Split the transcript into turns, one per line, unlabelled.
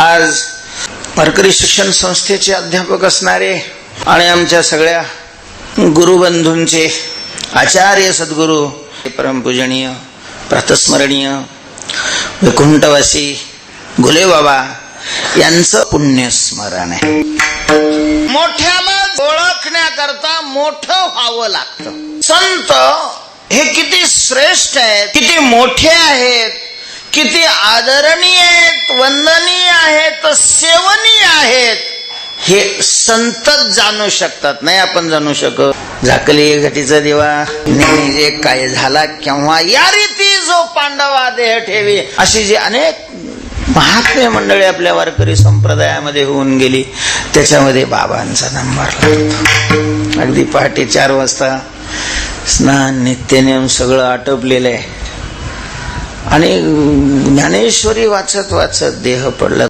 आज वारकरी शिक्षण संस्थेचे अध्यापक असणारे आणि आमच्या सगळ्या गुरुबंधूंचे आचार्य सद्गुरू परमपूजनीय प्रातस्मरणीय वैकुंठवासी घुले बाबा यांचं पुण्यस्मरण आहे. मोठ्याला ओळखण्याकरता मोठं व्हावं लागतं. संत हे किती श्रेष्ठ आहेत, किती मोठे आहेत, किती आदरणीय आहेत, वंदनीय आहेत, सेवनीय आहेत, हे संतच जाणू शकतात. नाही आपण जाणू शकत. झाकली घटीचा दिवा नेहमी काय झाला केव्हा या रीती जो पांडवा देह ठेवी, अशी जी अनेक महात्म्य मंडळी आपल्या वारकरी संप्रदायामध्ये होऊन गेली, त्याच्यामध्ये बाबांचा नंबर लागतो. अगदी पहाटे 4 वाजता स्नान नित्यनेम सगळं आटोपलेलं आहे आणि ज्ञानेश्वरी वाचत वाचत देह पडला.